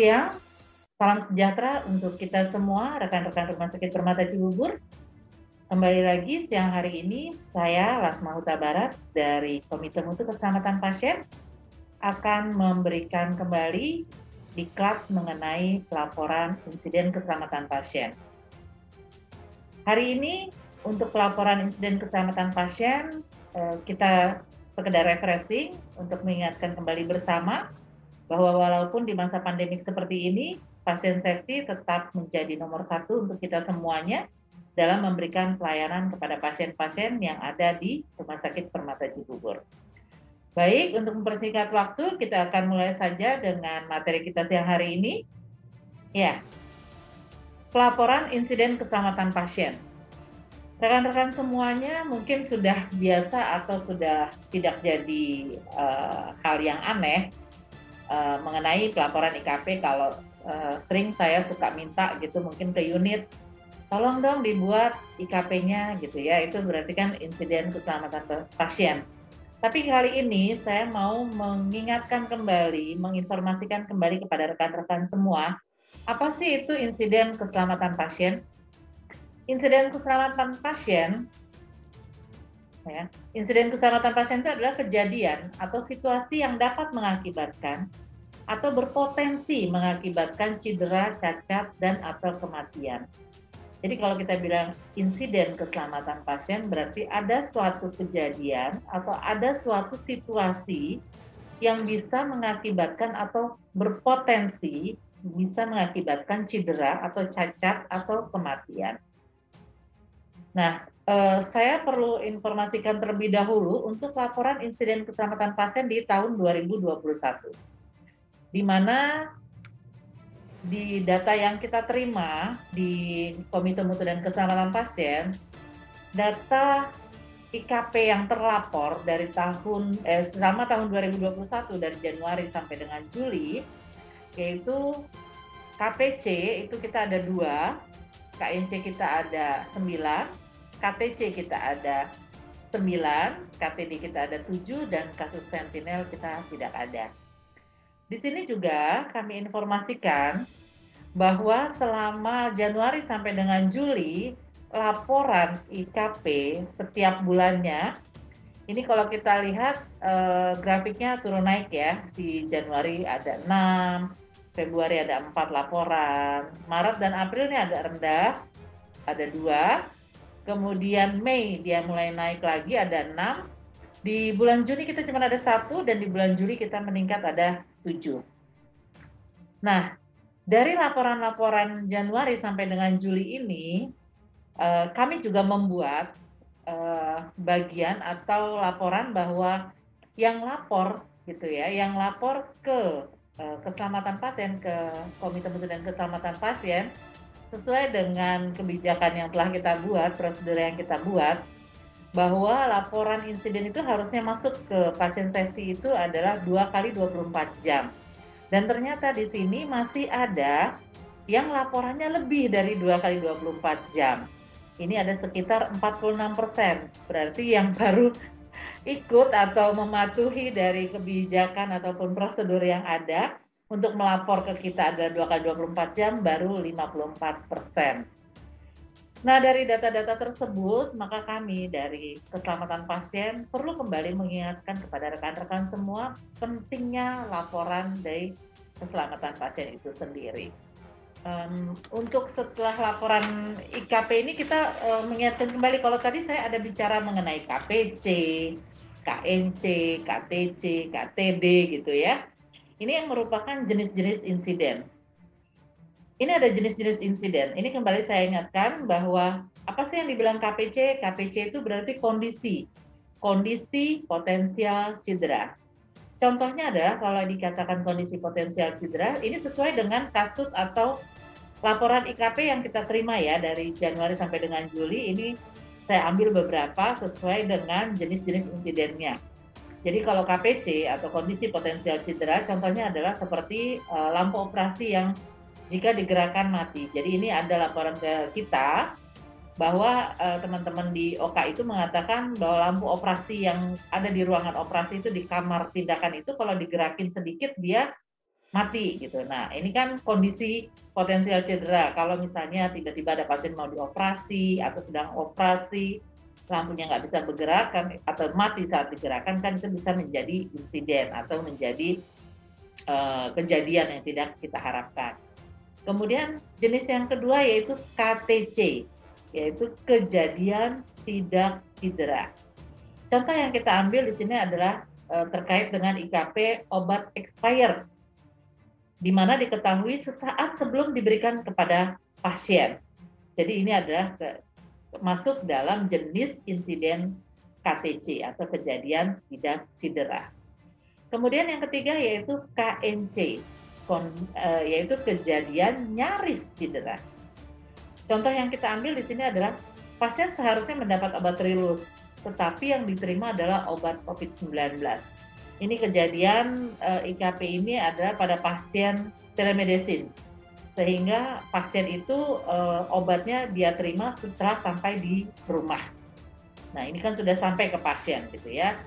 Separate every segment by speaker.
Speaker 1: siang, salam sejahtera untuk kita semua, rekan-rekan Rumah Sakit Permata Cibubur. Kembali lagi siang hari ini, saya Lasma Huta Barat dari Komite Mutu Keselamatan Pasien akan memberikan kembali diklat mengenai pelaporan insiden keselamatan pasien. Hari ini untuk pelaporan insiden keselamatan pasien, kita sekedar refreshing untuk mengingatkan kembali bersama bahwa walaupun di masa pandemik seperti ini, pasien safety tetap menjadi nomor satu untuk kita semuanya dalam memberikan pelayanan kepada pasien-pasien yang ada di Rumah Sakit Permata Cibubur. Baik, untuk mempersingkat waktu, kita akan mulai saja dengan materi kita siang hari ini. Ya, pelaporan insiden keselamatan pasien. Rekan-rekan semuanya mungkin sudah biasa atau sudah tidak jadi hal yang aneh mengenai pelaporan IKP. Kalau sering saya suka minta gitu mungkin ke unit, tolong dong dibuat IKP-nya gitu ya, itu berarti kan insiden keselamatan pasien. Tapi kali ini saya mau mengingatkan kembali, menginformasikan kembali kepada rekan-rekan semua, apa sih itu insiden keselamatan pasien? Insiden keselamatan pasien, ya, insiden keselamatan pasien itu adalah kejadian atau situasi yang dapat mengakibatkan atau berpotensi mengakibatkan cedera, cacat, dan atau kematian. Jadi kalau kita bilang insiden keselamatan pasien berarti ada suatu kejadian atau ada suatu situasi yang bisa mengakibatkan atau berpotensi bisa mengakibatkan cedera atau cacat atau kematian. Nah, saya perlu informasikan terlebih dahulu untuk laporan insiden keselamatan pasien di tahun 2021. Di mana di data yang kita terima di Komite Mutu dan Keselamatan Pasien, data IKP yang terlapor dari selama tahun 2021 dari Januari sampai dengan Juli, yaitu KPC itu kita ada 2, KNC kita ada 9, KTC kita ada 9, KTD kita ada 7, dan kasus sentinel kita tidak ada. Di sini juga kami informasikan bahwa selama Januari sampai dengan Juli, laporan IKP setiap bulannya, ini kalau kita lihat grafiknya turun naik ya, di Januari ada 6, Februari ada 4 laporan, Maret dan April ini agak rendah, ada 2, kemudian Mei dia mulai naik lagi ada 6, di bulan Juni kita cuma ada 1, dan di bulan Juli kita meningkat ada 7. Nah, dari laporan-laporan Januari sampai dengan Juli ini, kami juga membuat bagian atau laporan bahwa yang lapor gitu ya, yang lapor ke keselamatan pasien, ke Komite Mutu dan Keselamatan Pasien, sesuai dengan kebijakan yang telah kita buat, prosedur yang kita buat, bahwa laporan insiden itu harusnya masuk ke pasien safety itu adalah 2 kali 24 jam. Dan ternyata di sini masih ada yang laporannya lebih dari 2 kali 24 jam. Ini ada sekitar 46%, berarti yang baru ikut atau mematuhi dari kebijakan ataupun prosedur yang ada untuk melapor ke kita adalah 2 kali 24 jam baru 54%. Nah, dari data-data tersebut, maka kami dari keselamatan pasien perlu kembali mengingatkan kepada rekan-rekan semua pentingnya laporan dari keselamatan pasien itu sendiri. Untuk setelah laporan IKP ini kita mengingatkan kembali, kalau tadi saya ada bicara mengenai KPC, KNC, KTC, KTD gitu ya. Ini yang merupakan jenis-jenis insiden. Ini ada jenis-jenis insiden. Ini kembali saya ingatkan bahwa apa sih yang dibilang KPC? KPC itu berarti kondisi potensial cedera. Contohnya adalah kalau dikatakan kondisi potensial cedera, ini sesuai dengan kasus atau laporan IKP yang kita terima ya dari Januari sampai dengan Juli. Ini saya ambil beberapa sesuai dengan jenis-jenis insidennya. Jadi kalau KPC atau kondisi potensial cedera, contohnya adalah seperti lampu operasi yang jika digerakkan mati. Jadi ini ada laporan ke kita bahwa teman-teman di OK itu mengatakan bahwa lampu operasi yang ada di ruangan operasi itu di kamar tindakan itu kalau digerakin sedikit dia mati gitu. Nah, ini kan kondisi potensial cedera. Kalau misalnya tiba-tiba ada pasien mau dioperasi atau sedang operasi, lampunya nggak bisa bergerak kan, atau mati saat digerakkan kan itu bisa menjadi insiden atau menjadi kejadian yang tidak kita harapkan. Kemudian jenis yang kedua yaitu KTC, yaitu kejadian tidak cedera. Contoh yang kita ambil di sini adalah terkait dengan IKP obat expired, di mana diketahui sesaat sebelum diberikan kepada pasien. Jadi ini adalah masuk dalam jenis insiden KTC atau kejadian tidak cedera. Kemudian yang ketiga yaitu KNC, yaitu kejadian nyaris cedera. Contoh yang kita ambil di sini adalah pasien seharusnya mendapat obat Trilus, tetapi yang diterima adalah obat COVID-19. Ini kejadian IKP ini adalah pada pasien telemedicine, sehingga pasien itu obatnya dia terima setelah sampai di rumah. Nah ini kan sudah sampai ke pasien gitu ya,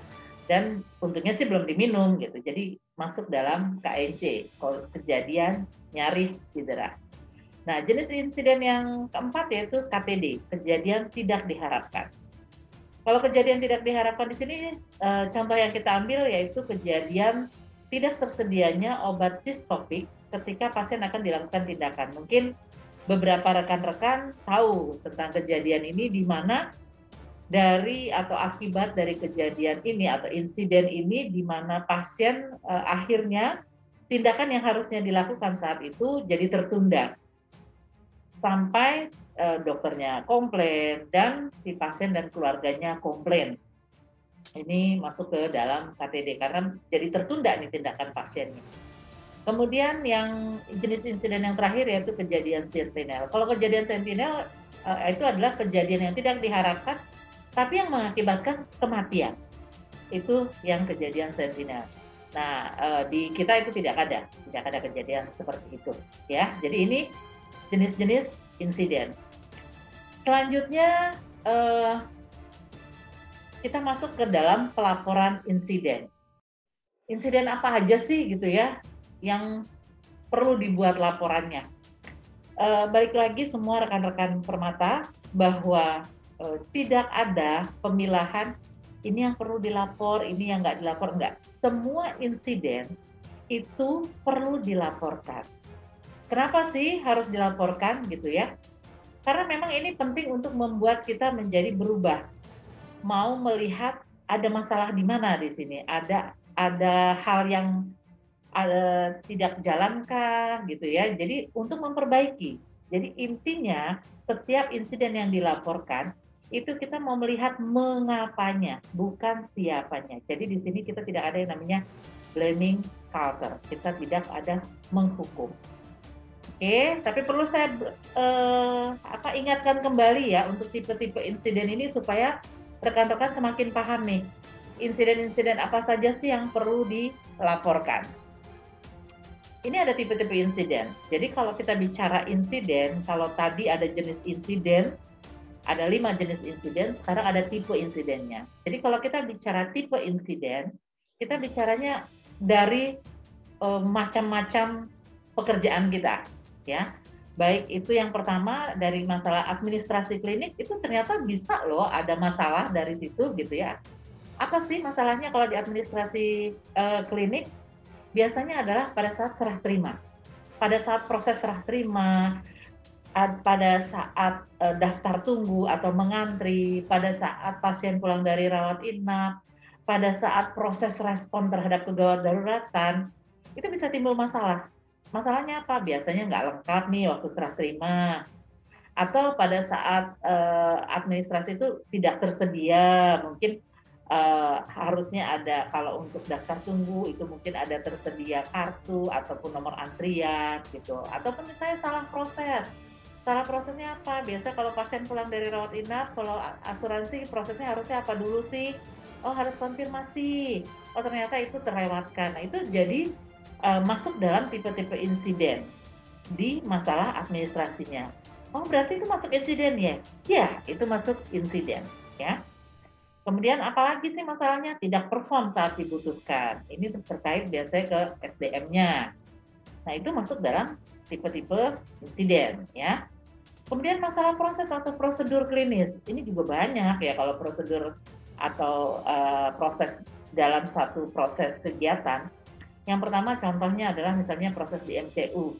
Speaker 1: dan untungnya sih belum diminum gitu, jadi masuk dalam KNC, kejadian nyaris cedera. Nah jenis insiden yang keempat yaitu KTD, kejadian tidak diharapkan. Kalau kejadian tidak diharapkan di sini, contoh yang kita ambil yaitu kejadian tidak tersedianya obat Ciscovir ketika pasien akan dilakukan tindakan. Mungkin beberapa rekan-rekan tahu tentang kejadian ini, di mana dari atau akibat dari kejadian ini atau insiden ini, di mana pasien akhirnya tindakan yang harusnya dilakukan saat itu jadi tertunda sampai dokternya komplain dan si pasien dan keluarganya komplain. Ini masuk ke dalam KTD karena jadi tertunda nih tindakan pasiennya. Kemudian yang jenis insiden yang terakhir yaitu kejadian sentinel. Kalau kejadian sentinel itu adalah kejadian yang tidak diharapkan tapi yang mengakibatkan kematian. Itu yang kejadian sentinel. Nah, di kita itu tidak ada kejadian seperti itu, ya. Jadi ini jenis-jenis insiden. Selanjutnya kita masuk ke dalam pelaporan insiden. Insiden apa aja sih gitu ya yang perlu dibuat laporannya? Balik lagi semua rekan-rekan Permata bahwa tidak ada pemilahan ini yang perlu dilapor, ini yang nggak dilapor, enggak. Semua insiden itu perlu dilaporkan. Kenapa sih harus dilaporkan gitu ya? Karena memang ini penting untuk membuat kita menjadi berubah. Mau melihat ada masalah di mana di sini, ada hal yang tidak jalankah gitu ya. Jadi untuk memperbaiki. Jadi intinya setiap insiden yang dilaporkan itu kita mau melihat mengapanya, bukan siapanya. Jadi di sini kita tidak ada yang namanya blaming culture. Kita tidak ada menghukum. Oke, tapi perlu saya ingatkan kembali ya untuk tipe-tipe insiden ini supaya rekan-rekan semakin paham nih insiden-insiden apa saja sih yang perlu dilaporkan. Ini ada tipe-tipe insiden. Jadi kalau kita bicara insiden, kalau tadi ada jenis insiden, ada 5 jenis insiden, sekarang ada tipe insidennya. Jadi kalau kita bicara tipe insiden, kita bicaranya dari macam-macam pekerjaan kita. Ya, baik itu yang pertama dari masalah administrasi klinik itu ternyata bisa loh ada masalah dari situ gitu ya. Apa sih masalahnya kalau di administrasi klinik? Biasanya adalah pada saat serah terima, pada saat proses serah terima, pada saat daftar tunggu atau mengantri, pada saat pasien pulang dari rawat inap, pada saat proses respon terhadap kegawat daruratan, itu bisa timbul masalah. Masalahnya apa? Biasanya nggak lengkap nih waktu serah terima, atau pada saat administrasi itu tidak tersedia, mungkin harusnya ada kalau untuk daftar tunggu itu mungkin ada tersedia kartu ataupun nomor antrian gitu, ataupun misalnya salah proses. Salah prosesnya apa? Biasa kalau pasien pulang dari rawat inap, kalau asuransi prosesnya harusnya apa dulu sih? Oh harus konfirmasi. Oh ternyata itu terlewatkan. Nah itu jadi masuk dalam tipe-tipe insiden di masalah administrasinya. Oh berarti itu masuk insiden ya? Ya, itu masuk insiden ya. Kemudian apalagi sih masalahnya? Tidak perform saat dibutuhkan. Ini terkait biasanya ke SDM-nya. Nah, itu masuk dalam tipe-tipe insiden ya. Kemudian masalah proses atau prosedur klinis, ini juga banyak ya kalau prosedur atau proses dalam satu proses kegiatan. Yang pertama contohnya adalah misalnya proses di MCU,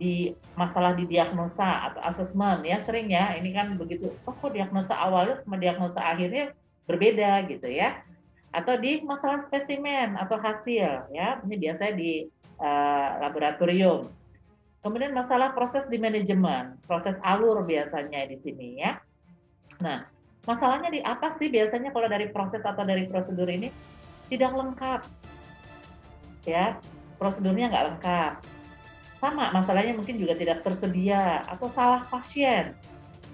Speaker 1: di masalah di diagnosa atau asesmen ya, sering ya ini kan begitu, oh kok diagnosa awalnya sama diagnosa akhirnya berbeda gitu ya. Atau di masalah spesimen atau hasil ya, ini biasanya di laboratorium. Kemudian masalah proses di manajemen, proses alur biasanya di sini ya. Nah, masalahnya di apa sih biasanya kalau dari proses atau dari prosedur ini? Tidak lengkap ya, prosedurnya nggak lengkap. Sama masalahnya mungkin juga tidak tersedia atau salah pasien.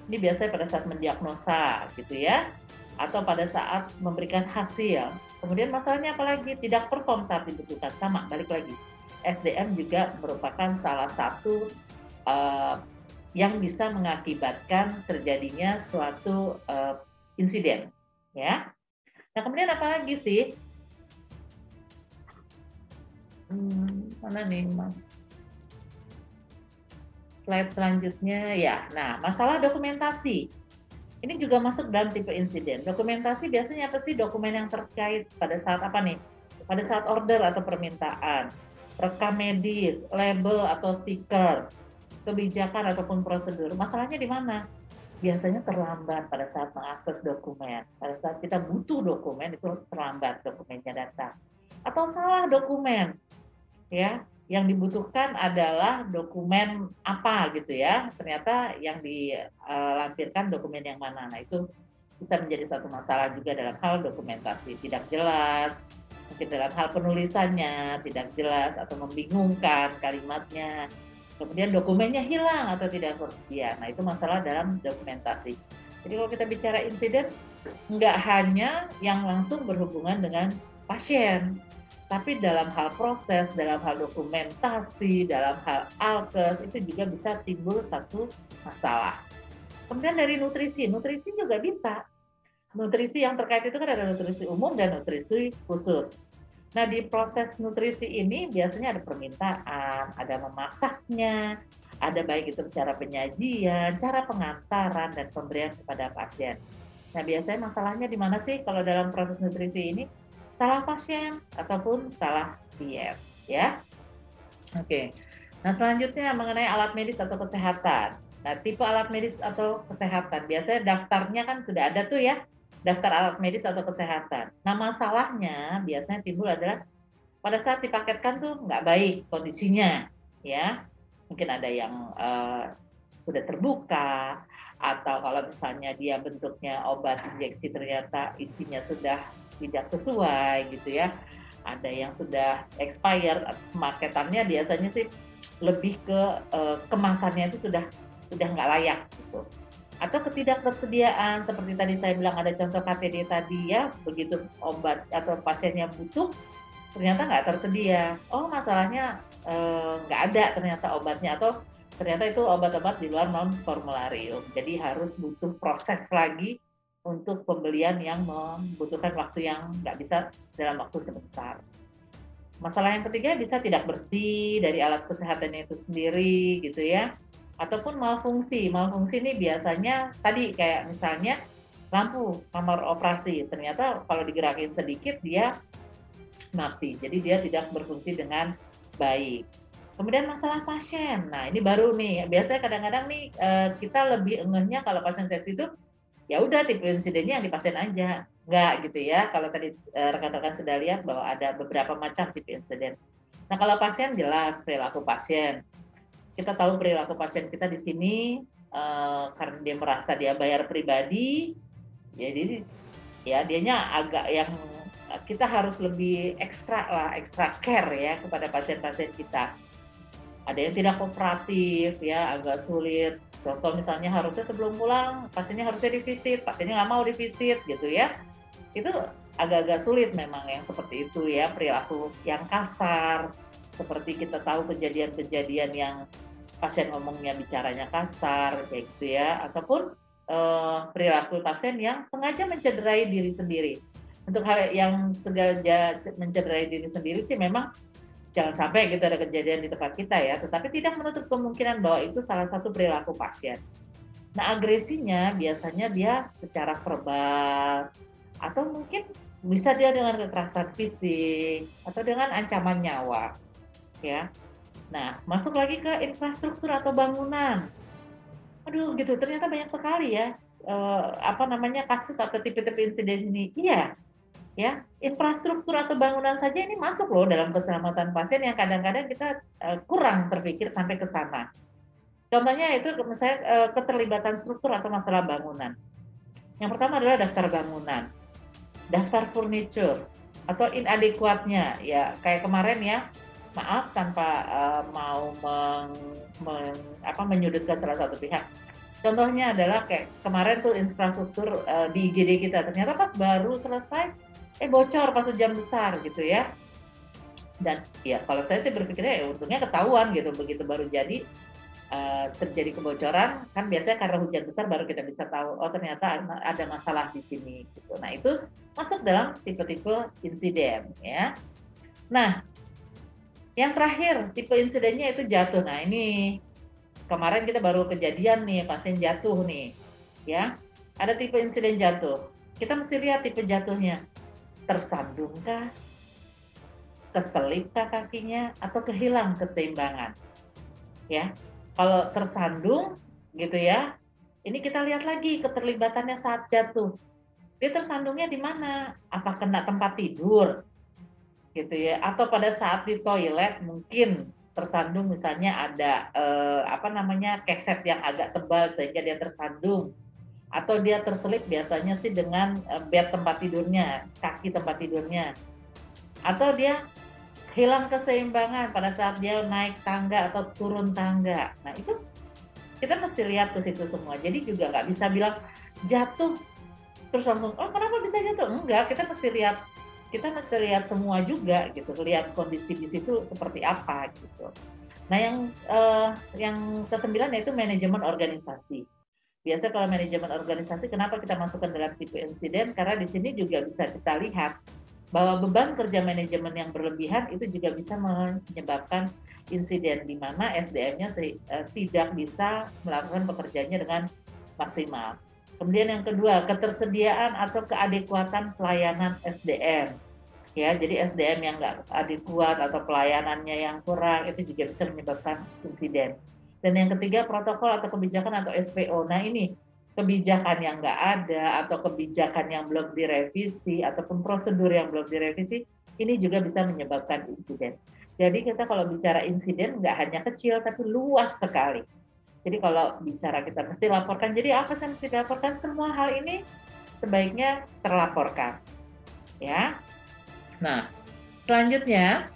Speaker 1: Ini biasanya pada saat mendiagnosa gitu ya, atau pada saat memberikan hasil. Kemudian masalahnya apalagi? Tidak perform saat dibutuhkan. Sama, balik lagi. SDM juga merupakan salah satu yang bisa mengakibatkan terjadinya suatu insiden, ya. Nah, kemudian apalagi sih? Mana nih, Mas? Slide selanjutnya ya. Nah, masalah dokumentasi. Ini juga masuk dalam tipe insiden. Dokumentasi biasanya apa sih? Dokumen yang terkait pada saat apa nih? Pada saat order atau permintaan, rekam medis, label atau stiker, kebijakan ataupun prosedur. Masalahnya di mana? Biasanya terlambat pada saat mengakses dokumen. Pada saat kita butuh dokumen itu terlambat dokumennya datang. Atau salah dokumen, ya. Yang dibutuhkan adalah dokumen apa gitu ya. Ternyata yang dilampirkan dokumen yang mana. Nah, itu bisa menjadi satu masalah juga dalam hal dokumentasi. Tidak jelas, mungkin dalam hal penulisannya tidak jelas atau membingungkan kalimatnya. Kemudian dokumennya hilang atau tidak tersedia. Nah, itu masalah dalam dokumentasi. Jadi kalau kita bicara insiden, nggak hanya yang langsung berhubungan dengan pasien, tapi dalam hal proses, dalam hal dokumentasi, dalam hal alkes, itu juga bisa timbul satu masalah. Kemudian dari nutrisi, nutrisi juga bisa. Nutrisi yang terkait itu kan ada nutrisi umum dan nutrisi khusus. Nah, di proses nutrisi ini biasanya ada permintaan, ada memasaknya, ada baik itu cara penyajian, cara pengantaran, dan pemberian kepada pasien. Nah, biasanya masalahnya di mana sih kalau dalam proses nutrisi ini? Salah pasien ataupun salah diet, ya. Oke. Nah, selanjutnya mengenai alat medis atau kesehatan. Nah, tipe alat medis atau kesehatan, biasanya daftarnya kan sudah ada tuh ya, daftar alat medis atau kesehatan. Nah, masalahnya biasanya timbul adalah pada saat dipaketkan tuh nggak baik kondisinya, ya. Mungkin ada yang sudah terbuka, atau kalau misalnya dia bentuknya obat injeksi ternyata isinya sudah tidak sesuai gitu ya. Ada yang sudah expired, marketannya biasanya sih lebih ke kemasannya itu sudah nggak layak gitu. Atau ketidaktersediaan seperti tadi saya bilang ada contoh KTD tadi ya, begitu obat atau pasiennya butuh ternyata nggak tersedia. Oh, masalahnya nggak ada ternyata obatnya, atau ternyata itu obat-obat di luar non formularium. Jadi harus butuh proses lagi untuk pembelian yang membutuhkan waktu yang nggak bisa dalam waktu sebentar. Masalah yang ketiga bisa tidak bersih dari alat kesehatannya itu sendiri gitu ya. Ataupun malfungsi. Malfungsi ini biasanya tadi kayak misalnya lampu kamar operasi, ternyata kalau digerakin sedikit dia mati. Jadi dia tidak berfungsi dengan baik. Kemudian masalah pasien. Nah, ini baru nih. Biasanya kadang-kadang nih kita lebih engehnya kalau pasien sepsis itu ya udah tipe insidennya yang di pasien aja. Enggak gitu ya. Kalau tadi rekan-rekan sudah lihat bahwa ada beberapa macam tipe insiden. Nah, kalau pasien jelas perilaku pasien. Kita tahu perilaku pasien kita di sini karena dia merasa dia bayar pribadi, jadi ya dianya agak yang kita harus lebih ekstra care ya kepada pasien-pasien kita. Ada yang tidak kooperatif ya, agak sulit. Contoh misalnya harusnya sebelum pulang pasiennya harusnya divisit, pasiennya nggak mau divisit gitu ya. Itu agak-agak sulit memang yang seperti itu ya, perilaku yang kasar. Seperti kita tahu kejadian-kejadian yang pasien ngomongnya bicaranya kasar kayak gitu ya, ataupun perilaku pasien yang sengaja mencederai diri sendiri. Untuk hal yang sengaja mencederai diri sendiri sih memang jangan sampai gitu ada kejadian di tempat kita ya, tetapi tidak menutup kemungkinan bahwa itu salah satu perilaku pasien. Nah, agresinya biasanya dia secara verbal atau mungkin bisa dia dengan kekerasan fisik atau dengan ancaman nyawa, ya. Nah, masuk lagi ke infrastruktur atau bangunan. Aduh, gitu, ternyata banyak sekali ya, kasus atau tipe-tipe insiden ini. Iya, ya, infrastruktur atau bangunan saja ini masuk loh dalam keselamatan pasien yang kadang-kadang kita, kurang terpikir sampai ke sana. Contohnya itu misalnya, keterlibatan struktur atau masalah bangunan. Yang pertama adalah daftar bangunan, daftar furniture, atau inadequate-nya, ya kayak kemarin ya, maaf tanpa, mau menyudutkan salah satu pihak. Contohnya adalah kayak kemarin tuh infrastruktur, di IGD kita, ternyata pas baru selesai, bocor pas hujan besar gitu ya. Dan ya kalau saya sih berpikirnya ya untungnya ketahuan gitu, begitu baru jadi, terjadi kebocoran, kan biasanya karena hujan besar baru kita bisa tahu, oh ternyata ada masalah di sini gitu. Nah itu masuk dalam tipe-tipe insiden ya. Nah, yang terakhir tipe insidennya itu jatuh. Nah ini kemarin kita baru kejadian nih pasien jatuh nih ya. Ada tipe insiden jatuh. Kita mesti lihat tipe jatuhnya. Tersandungkah, keselipkah kakinya, atau kehilang keseimbangan ya. Kalau tersandung gitu ya, ini kita lihat lagi keterlibatannya saat jatuh. Dia tersandungnya di mana? Apa kena tempat tidur gitu ya, atau pada saat di toilet mungkin tersandung, misalnya ada, keset yang agak tebal sehingga dia tersandung, atau dia terselip biasanya sih dengan, bed tempat tidurnya, kaki tempat tidurnya, atau dia hilang keseimbangan pada saat dia naik tangga atau turun tangga. Nah itu kita mesti lihat ke situ semua. Jadi juga nggak bisa bilang jatuh terus langsung, "Oh kenapa bisa jatuh?" Enggak, kita mesti lihat semua juga gitu, lihat kondisi di situ seperti apa gitu. Nah yang ke-9 yaitu manajemen organisasi. Biasa kalau manajemen organisasi kenapa kita masukkan dalam tipe insiden, karena di sini juga bisa kita lihat bahwa beban kerja manajemen yang berlebihan itu juga bisa menyebabkan insiden di mana SDM-nya tidak bisa melakukan pekerjaannya dengan maksimal. Kemudian yang kedua, ketersediaan atau keadekuatan pelayanan SDM. Ya, jadi SDM yang nggak adekuat atau pelayanannya yang kurang itu juga bisa menyebabkan insiden. Dan yang ketiga, protokol atau kebijakan atau SPO. Nah ini kebijakan yang nggak ada atau kebijakan yang belum direvisi ataupun prosedur yang belum direvisi, ini juga bisa menyebabkan insiden. Jadi kita kalau bicara insiden nggak hanya kecil tapi luas sekali. Jadi kalau bicara kita mesti laporkan, jadi apa yang mesti dilaporkan? Semua hal ini sebaiknya terlaporkan. Ya. Nah, selanjutnya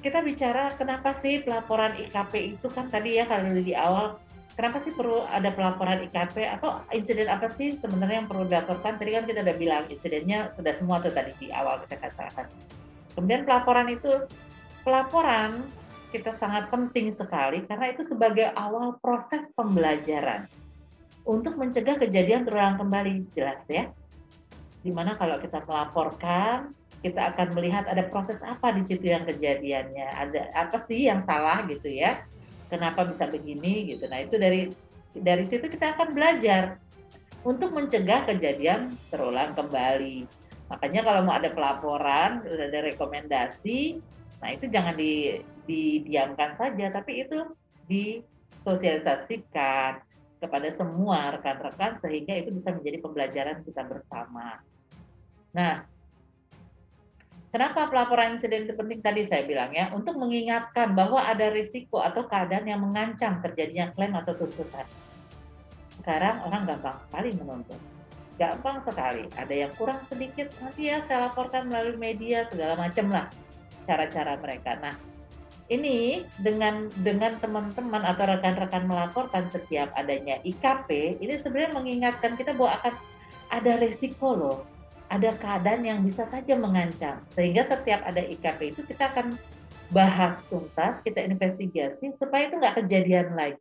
Speaker 1: kita bicara kenapa sih pelaporan IKP itu kan tadi ya kalau di awal, kenapa sih perlu ada pelaporan IKP atau insiden apa sih sebenarnya yang perlu dilaporkan? Tadi kan kita udah bilang insidennya sudah semua tuh tadi di awal kita katakan. Kemudian pelaporan kita sangat penting sekali karena itu sebagai awal proses pembelajaran untuk mencegah kejadian terulang kembali, jelas ya. Dimana kalau kita melaporkan, kita akan melihat ada proses apa di situ yang kejadiannya, ada apa sih yang salah gitu ya, kenapa bisa begini gitu. Nah itu dari situ kita akan belajar untuk mencegah kejadian terulang kembali. Makanya kalau mau ada pelaporan, sudah ada rekomendasi, nah itu jangan didiamkan saja, tapi itu disosialisasikan kepada semua rekan-rekan sehingga itu bisa menjadi pembelajaran kita bersama. Nah, kenapa pelaporan insiden itu penting tadi saya bilang ya, untuk mengingatkan bahwa ada risiko atau keadaan yang mengancam terjadinya klaim atau tuntutan. Sekarang orang gampang sekali menuntut. Gampang sekali. Ada yang kurang sedikit, nanti ya saya laporkan melalui media segala macam lah cara-cara mereka. Nah, ini dengan teman-teman atau rekan-rekan melaporkan setiap adanya IKP, ini sebenarnya mengingatkan kita bahwa akan ada risiko loh. Ada keadaan yang bisa saja mengancam. Sehingga setiap ada IKP itu kita akan bahas tuntas, kita investigasi supaya itu nggak kejadian lagi.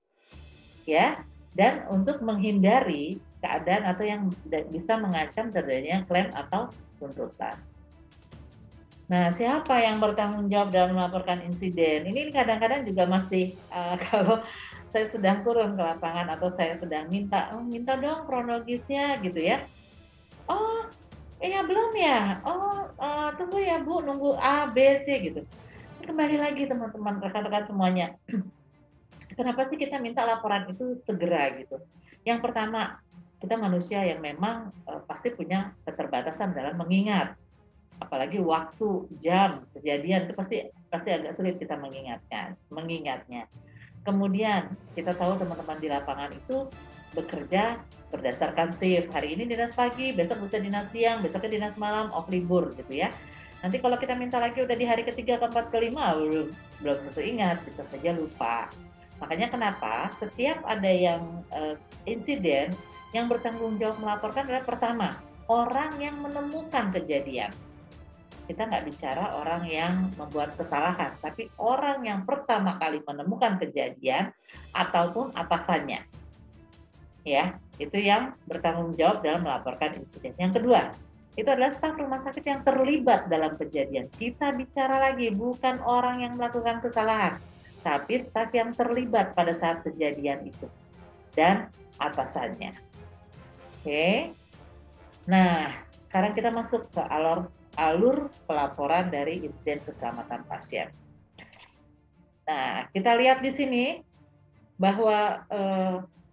Speaker 1: Ya, dan untuk menghindari keadaan atau yang bisa mengancam terjadinya klaim atau tuntutan. Nah, siapa yang bertanggung jawab dalam melaporkan insiden? Ini kadang-kadang juga masih, kalau saya sedang turun ke lapangan atau saya sedang minta, "Oh, minta dong kronologisnya," gitu ya. "Oh, iya belum ya? Oh, tunggu ya Bu, nunggu A, B, C," gitu. Kembali lagi teman-teman, rekan-rekan semuanya, kenapa sih kita minta laporan itu segera gitu? Yang pertama, kita manusia yang memang, pasti punya keterbatasan dalam mengingat. Apalagi waktu, jam, kejadian itu pasti pasti agak sulit kita mengingatnya. Kemudian kita tahu teman-teman di lapangan itu bekerja berdasarkan shift. Hari ini dinas pagi, besok bisa dinas siang, besoknya dinas malam, off libur gitu ya. Nanti kalau kita minta lagi udah di hari ketiga, keempat, kelima, belum belum tentu ingat, bisa saja lupa. Makanya kenapa setiap ada yang insiden, yang bertanggung jawab melaporkan adalah pertama, orang yang menemukan kejadian. Kita nggak bicara orang yang membuat kesalahan, tapi orang yang pertama kali menemukan kejadian ataupun atasannya, ya, itu yang bertanggung jawab dalam melaporkan insiden. Yang kedua, itu adalah staf rumah sakit yang terlibat dalam kejadian. Kita bicara lagi bukan orang yang melakukan kesalahan, tapi staf yang terlibat pada saat kejadian itu dan atasannya. Oke. Nah, sekarang kita masuk ke alur pelaporan dari insiden keselamatan pasien. Nah, kita lihat di sini bahwa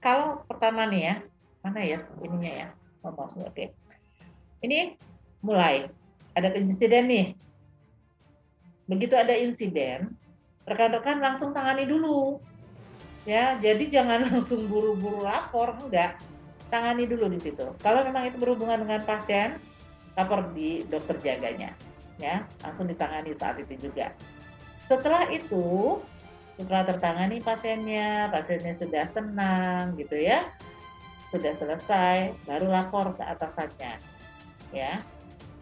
Speaker 1: kalau pertama nih ya, mana ya ininya ya, mouse-nya, oke. Ini mulai ada insiden nih. Begitu ada insiden, rekan-rekan langsung tangani dulu, ya. Jadi jangan langsung buru-buru lapor, enggak. Tangani dulu di situ. Kalau memang itu berhubungan dengan pasien, lapor di dokter jaganya, ya. Langsung ditangani saat itu juga. Setelah itu, setelah tertangani pasiennya sudah tenang gitu ya, sudah selesai, baru lapor ke atasannya, ya.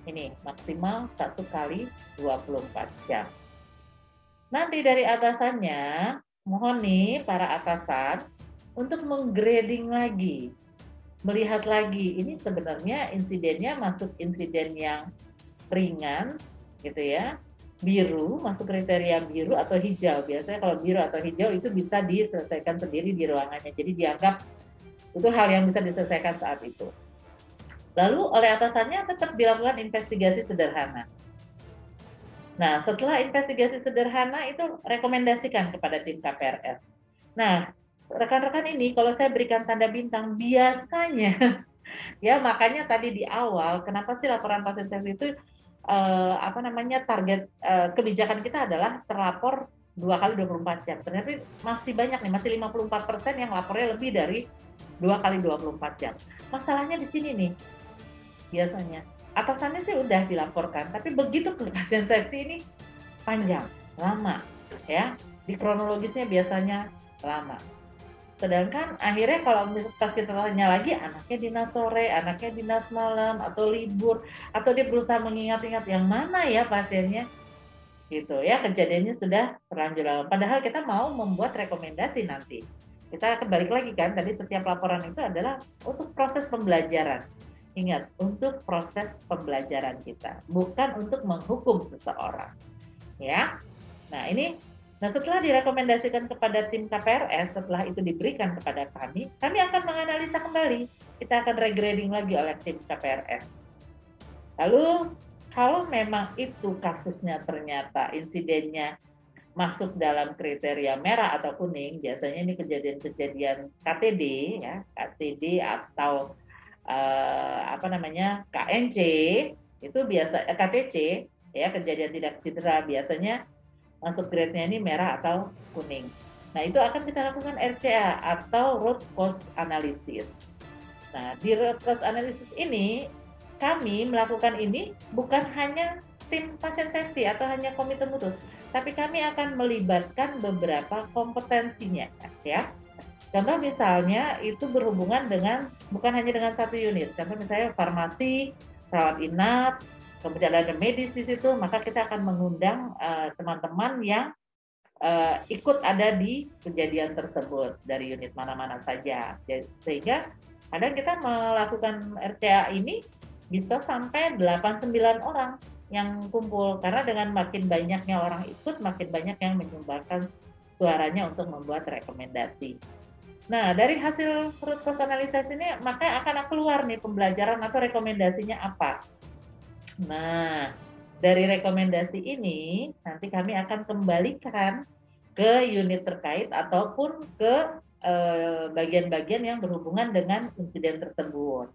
Speaker 1: Ini maksimal 1 kali 24 jam. Nanti dari atasannya, mohon nih para atasan untuk menggrading lagi, melihat lagi ini sebenarnya insidennya masuk insiden yang ringan gitu ya, biru, masuk kriteria biru atau hijau. Biasanya kalau biru atau hijau itu bisa diselesaikan sendiri di ruangannya. Jadi dianggap itu hal yang bisa diselesaikan saat itu. Lalu oleh atasannya tetap dilakukan investigasi sederhana. Nah, setelah investigasi sederhana itu rekomendasikan kepada tim KPRS. Nah, rekan-rekan ini kalau saya berikan tanda bintang biasanya ya makanya tadi di awal kenapa sih laporan pasien sensitif itu target kebijakan kita adalah terlapor 2 kali 24 jam. Ternyata masih banyak nih, masih 54% yang lapornya lebih dari 2 kali 24 jam. Masalahnya di sini nih, biasanya atasannya sih udah dilaporkan, tapi begitu ke pasien safety ini panjang, lama, ya. Di kronologisnya biasanya lama. Sedangkan akhirnya kalau pas kita tanya lagi, anaknya dinas sore, anaknya dinas malam, atau libur, atau dia berusaha mengingat-ingat yang mana ya pasiennya, gitu ya, kejadiannya sudah terlanjur lama. Padahal kita mau membuat rekomendasi nanti. Kita kembali lagi kan, tadi setiap laporan itu adalah untuk proses pembelajaran. Ingat, untuk proses pembelajaran kita, bukan untuk menghukum seseorang. Ya. Nah, setelah direkomendasikan kepada tim KPRS, setelah itu diberikan kepada kami akan menganalisa kembali. Kita akan regrading lagi oleh tim KPRS. Lalu, kalau memang itu kasusnya ternyata insidennya masuk dalam kriteria merah atau kuning, biasanya ini kejadian-kejadian KTD, ya, KTD atau KNC, itu biasa KTC, ya, kejadian tidak cedera, biasanya masuk grade-nya ini merah atau kuning. Nah, itu akan kita lakukan RCA atau root cause analysis. Nah, di root cause analysis ini, kami melakukan ini bukan hanya tim pasien safety atau hanya komite mutu, tapi kami akan melibatkan beberapa kompetensinya, ya. Contoh misalnya itu berhubungan dengan bukan hanya dengan satu unit. Contoh misalnya farmasi, rawat inap, kemudian ada medis di situ, maka kita akan mengundang teman-teman yang ikut ada di kejadian tersebut dari unit mana-mana saja. Sehingga kadang kita melakukan RCA ini bisa sampai 8-9 orang. yang kumpul. Karena dengan makin banyaknya orang ikut, makin banyak yang menyumbangkan suaranya untuk membuat rekomendasi. Nah, dari hasil root cause analysis ini, maka akan keluar nih pembelajaran atau rekomendasinya apa. Nah, dari rekomendasi ini, nanti kami akan kembalikan ke unit terkait ataupun ke bagian-bagian yang berhubungan dengan insiden tersebut.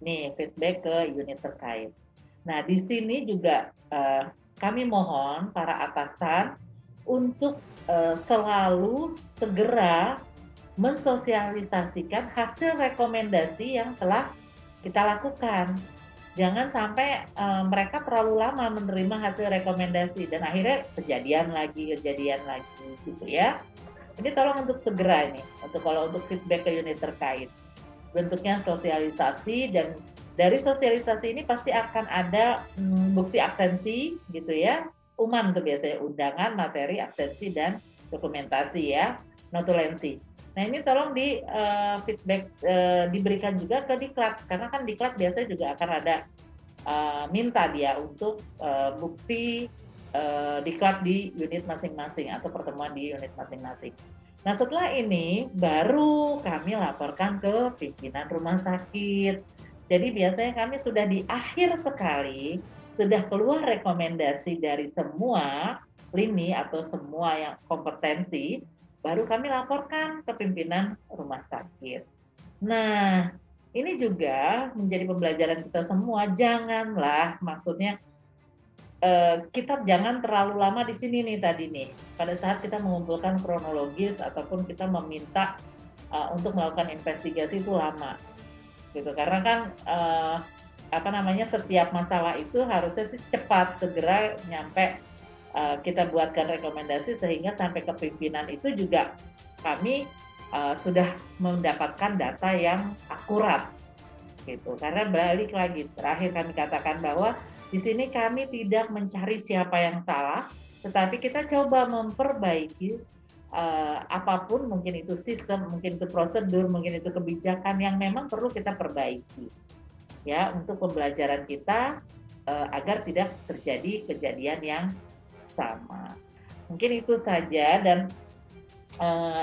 Speaker 1: Nih, feedback ke unit terkait. Nah, di sini juga kami mohon para atasan untuk selalu segera mensosialisasikan hasil rekomendasi yang telah kita lakukan. Jangan sampai mereka terlalu lama menerima hasil rekomendasi dan akhirnya kejadian lagi gitu ya. Ini tolong untuk segera ini, kalau untuk feedback ke unit terkait. Bentuknya sosialisasi, dan dari sosialisasi ini pasti akan ada bukti absensi gitu ya. UMAN tuh biasanya, undangan, materi, absensi, dan dokumentasi ya, notulensi. Nah, ini tolong di feedback diberikan juga ke diklat, karena kan diklat biasanya juga akan ada minta dia untuk bukti diklat di unit masing-masing atau pertemuan di unit masing-masing. Nah, setelah ini baru kami laporkan ke pimpinan rumah sakit. Jadi biasanya kami sudah di akhir sekali, sudah keluar rekomendasi dari semua lini atau semua yang kompetensi, baru kami laporkan ke pimpinan rumah sakit. Nah, ini juga menjadi pembelajaran kita semua, janganlah, maksudnya kita jangan terlalu lama di sini nih tadi nih, pada saat kita mengumpulkan kronologis ataupun kita meminta untuk melakukan investigasi itu lama, gitu. Karena kan setiap masalah itu harusnya sih cepat, segera nyampe, kita buatkan rekomendasi sehingga sampai ke pimpinan itu juga kami sudah mendapatkan data yang akurat, gitu. Karena balik lagi, terakhir kami katakan bahwa di sini kami tidak mencari siapa yang salah, tetapi kita coba memperbaiki apapun, mungkin itu sistem, mungkin itu prosedur, mungkin itu kebijakan yang memang perlu kita perbaiki, ya, untuk pembelajaran kita agar tidak terjadi kejadian yang sama. Mungkin itu saja, dan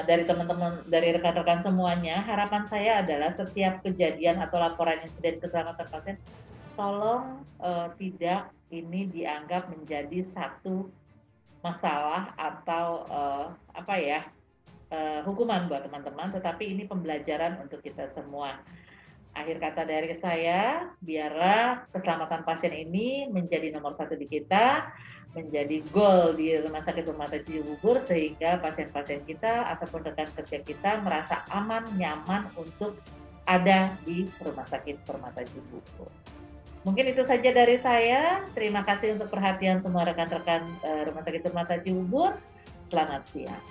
Speaker 1: dari teman-teman, dari rekan-rekan semuanya, harapan saya adalah setiap kejadian atau laporan insiden keselamatan pasien, tolong tidak ini dianggap menjadi satu masalah atau hukuman buat teman-teman, tetapi ini pembelajaran untuk kita semua. Akhir kata dari saya, biarlah keselamatan pasien ini menjadi nomor satu di kita, menjadi goal di Rumah Sakit Permata Cibubur, sehingga pasien-pasien kita ataupun rekan kerja kita merasa aman, nyaman untuk ada di Rumah Sakit Permata Cibubur. Mungkin itu saja dari saya. Terima kasih untuk perhatian semua rekan-rekan Rumah Sakit Permata Cibubur. Selamat siang.